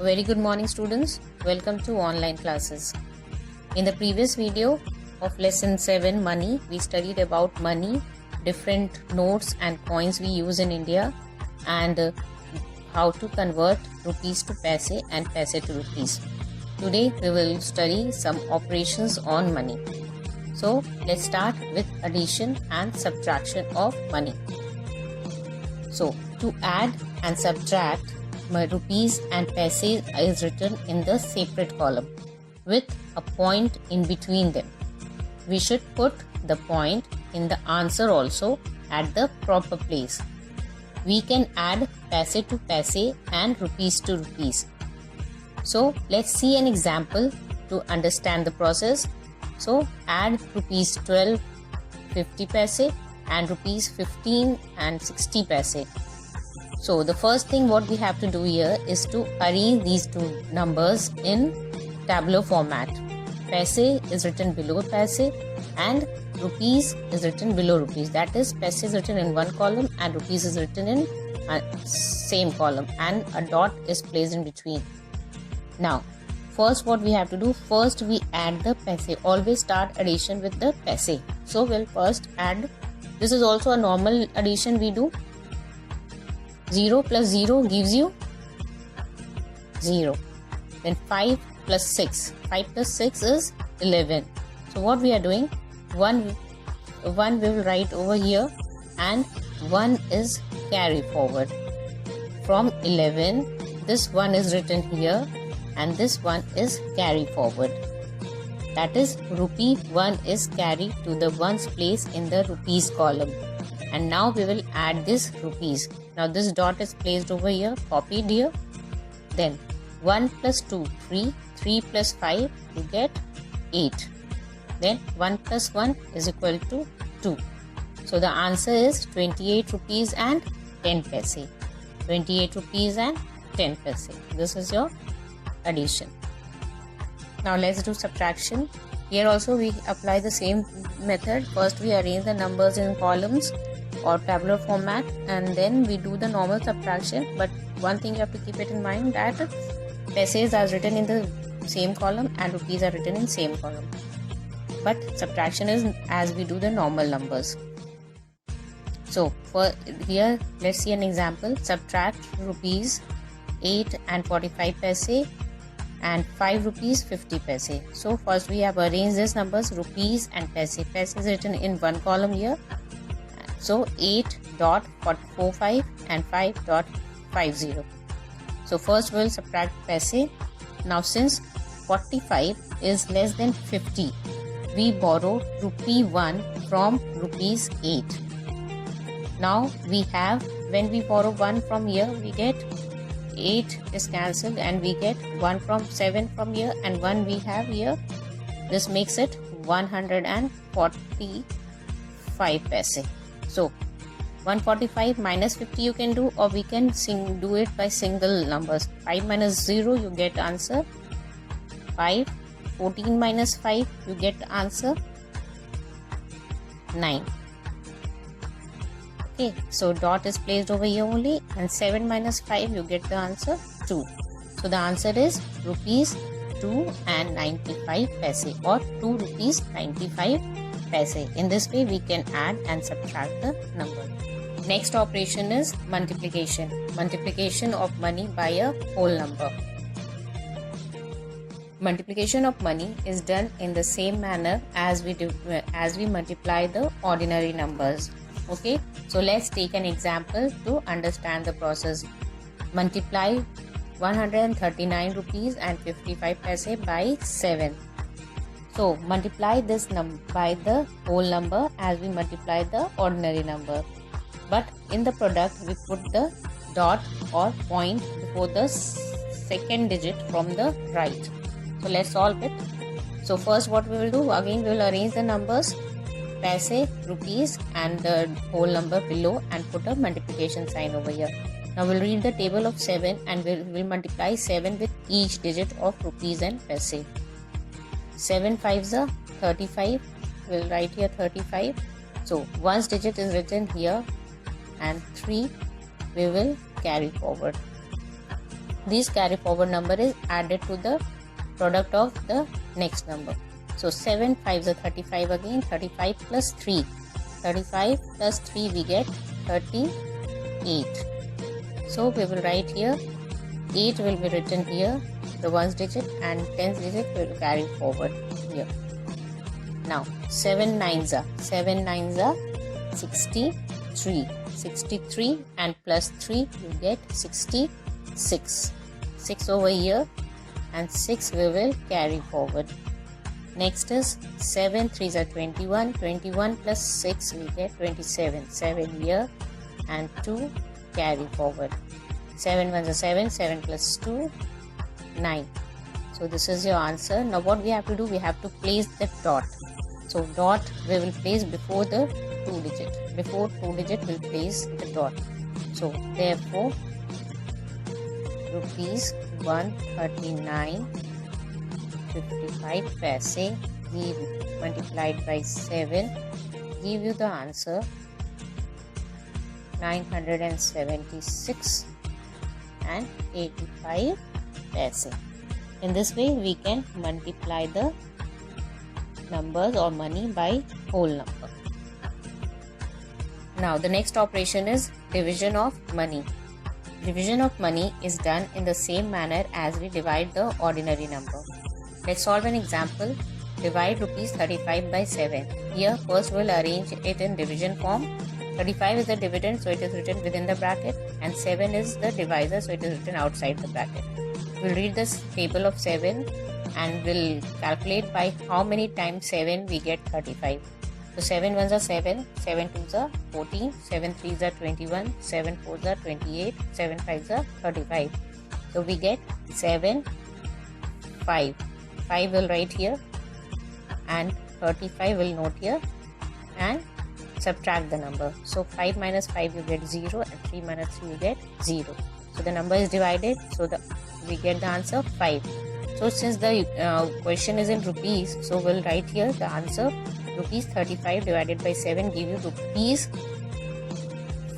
A very good morning, students. Welcome to online classes. In the previous video of lesson 7 money, we studied about money, different notes and coins we use in India, and how to convert rupees to paise and paise to rupees. Today we will study some operations on money. So let's start with addition and subtraction of money. So to add and subtract rupees and paise is written in the separate column with a point in between them. We should put the point in the answer also at the proper place. We can add paise to paise and rupees to rupees. So let's see an example to understand the process. So add rupees 12 50 paise and rupees 15 and 60 paise. So the first thing what we have to do here is to arrange these two numbers in tabular format. Paise is written below paise and rupees is written below rupees. That is, paise is written in one column and rupees is written in same column, and a dot is placed in between. Now first what we have to do, first we add the paise. Always start addition with the paise. So we'll first add, this is also a normal addition we do. 0 plus 0 gives you 0. Then 5 plus 6. 5 plus 6 is 11. So what we are doing, 1 we will write over here and 1 is carry forward. From 11, this 1 is written here and this 1 is carry forward. That is, rupee 1 is carried to the ones place in the rupees column. And now we will add this rupees. Now this dot is placed over here, copied here. Then 1 plus 2, 3. 3 plus 5, you get 8. Then 1 plus 1 is equal to 2. So the answer is 28 rupees and 10 paise. 28 rupees and 10 paise. This is your addition. Now let's do subtraction. Here also we apply the same method. First we arrange the numbers in columns or tabular format, and then we do the normal subtraction. But one thing you have to keep it in mind, that paises are written in the same column and rupees are written in same column. But subtraction is as we do the normal numbers. So for here, let's see an example. Subtract rupees 8 and 45 paise and 5 rupees 50 paise. So first we have arranged these numbers, rupees and paise. Paise is written in one column here. So 8.45 and 5.50. So first we will subtract paise. Now since 45 is less than 50, we borrow rupee 1 from rupees 8. Now we have, when we borrow 1 from here, we get 8 is cancelled and we get 1 from 7 from here and 1 we have here. This makes it 145 paise. So 145 minus 50 you can do, or we can do it by single numbers. 5 minus 0 you get answer 5. 14 minus 5 you get answer 9. Okay, so dot is placed over here only, and 7 minus 5 you get the answer 2. So the answer is rupees 2 and 95 paise, or 2 rupees 95 paise. In this way we can add and subtract the number. Next operation is multiplication. Multiplication of money by a whole number. Multiplication of money is done in the same manner as we multiply the ordinary numbers. Okay, so let's take an example to understand the process. Multiply 139 rupees and 55 paise by 7. So multiply this by the whole number as we multiply the ordinary number. But in the product we put the dot or point before the second digit from the right. So let's solve it. So first what we will do, again we will arrange the numbers, paise, rupees and the whole number below, and put a multiplication sign over here. Now we'll read the table of 7 and we'll multiply 7 with each digit of rupees and paise. 7 5s are 35. We'll write here 35. So one's digit is written here and 3 we will carry forward. this carry forward number is added to the product of the next number. So 7 5s are 35 again, 35 plus 3. 35 plus 3 we get 38. So we will write here, 8 will be written here, the 1's digit, and 10's digit will carry forward here. Now 7 9s are 63. 63 and plus 3 you get 66. 6 over here and 6 we will carry forward. Next is 7 3s are 21. 21 plus 6 we get 27. 7 here and 2 carry forward. 7 1s are 7. 7 plus 2 9. So this is your answer. Now what we have to do, we have to place the dot. So dot we will place before the 2 digit. Before 2 digit we'll place the dot. So therefore rupees 139.55 paise multiplied by 7 give you the answer 976 and 85 paise. In this way we can multiply the numbers or money by whole number. Now the next operation is division of money. Division of money is done in the same manner as we divide the ordinary number. Let's solve an example. Divide rupees 35 by 7. Here first we'll arrange it in division form. 35 is the dividend, so it is written within the bracket, and 7 is the divisor, so it is written outside the bracket. We'll read this table of 7 and we'll calculate by how many times 7 we get 35. So 7 1s are 7, 7 2s are 14, 7 3s are 21, 7 4s are 28, 7 5s are 35. So we get 7 5. 5 will write here and 35 will note here and subtract the number. So 5 minus 5 you get 0 and 3 minus 3 you get 0. So the number is divided, so we get the answer 5. So since the question is in rupees, so we'll write here the answer. Rupees 35 divided by 7 give you rupees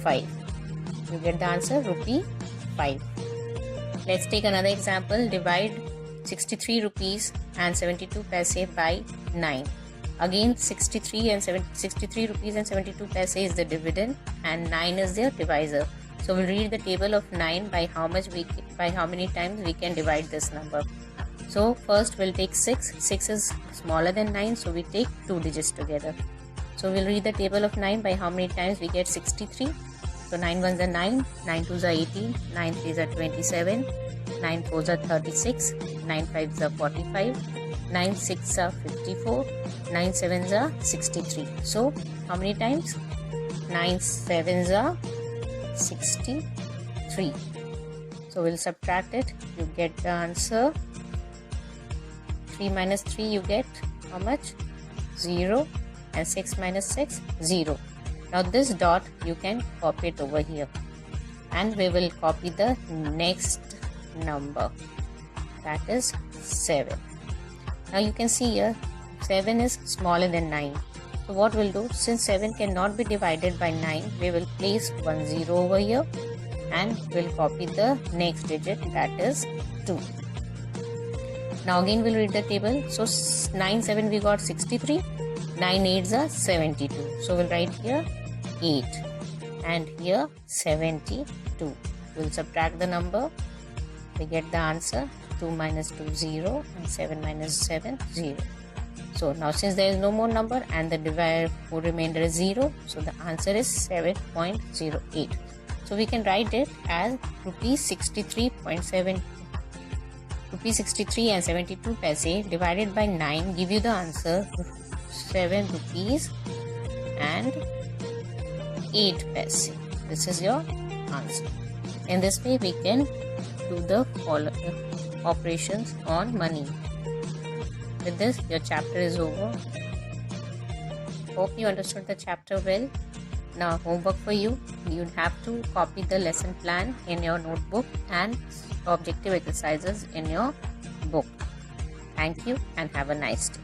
5. You get the answer rupee 5. Let's take another example. Divide 63 rupees and 72 paise by 9. Again 63 rupees and 72 paise is the dividend and 9 is their divisor. So we'll read the table of 9 by how many times we can divide this number. So first we'll take 6. 6 is smaller than 9, so we take 2 digits together. So we'll read the table of 9 by how many times we get 63. So 9 1s are 9, 9 2s are 18, 9 3s are 27, 9 4s are 36, 9 5s are 45, 9 6s are 54, 9 7s are 63. So how many times? 9 7s are 63. So we'll subtract it. You get the answer. 3 minus 3 you get how much? 0. And 6 minus 6, 0. Now this dot you can copy it over here, and we will copy the next number, that is 7. Now you can see here 7 is smaller than 9. So what we'll do, since 7 cannot be divided by 9, we will place 1 0 over here and we'll copy the next digit, that is 2. Now again we'll read the table. So 9 7 we got 63, 9 8s are 72. So we'll write here 8 and here 72. We'll subtract the number. We get the answer 2 minus 2 0 and 7 minus 7 0. So now since there is no more number and the remainder is 0, so the answer is 7.08. So we can write it as rupees 63.7. Rupees 63 and 72 paise divided by 9 give you the answer 7 rupees and 8 paise. This is your answer. In this way we can do the following operations on money. With this your chapter is over. Hope you understood the chapter well. Now homework for you. You'd have to copy the lesson plan in your notebook and objective exercises in your book. Thank you and have a nice day.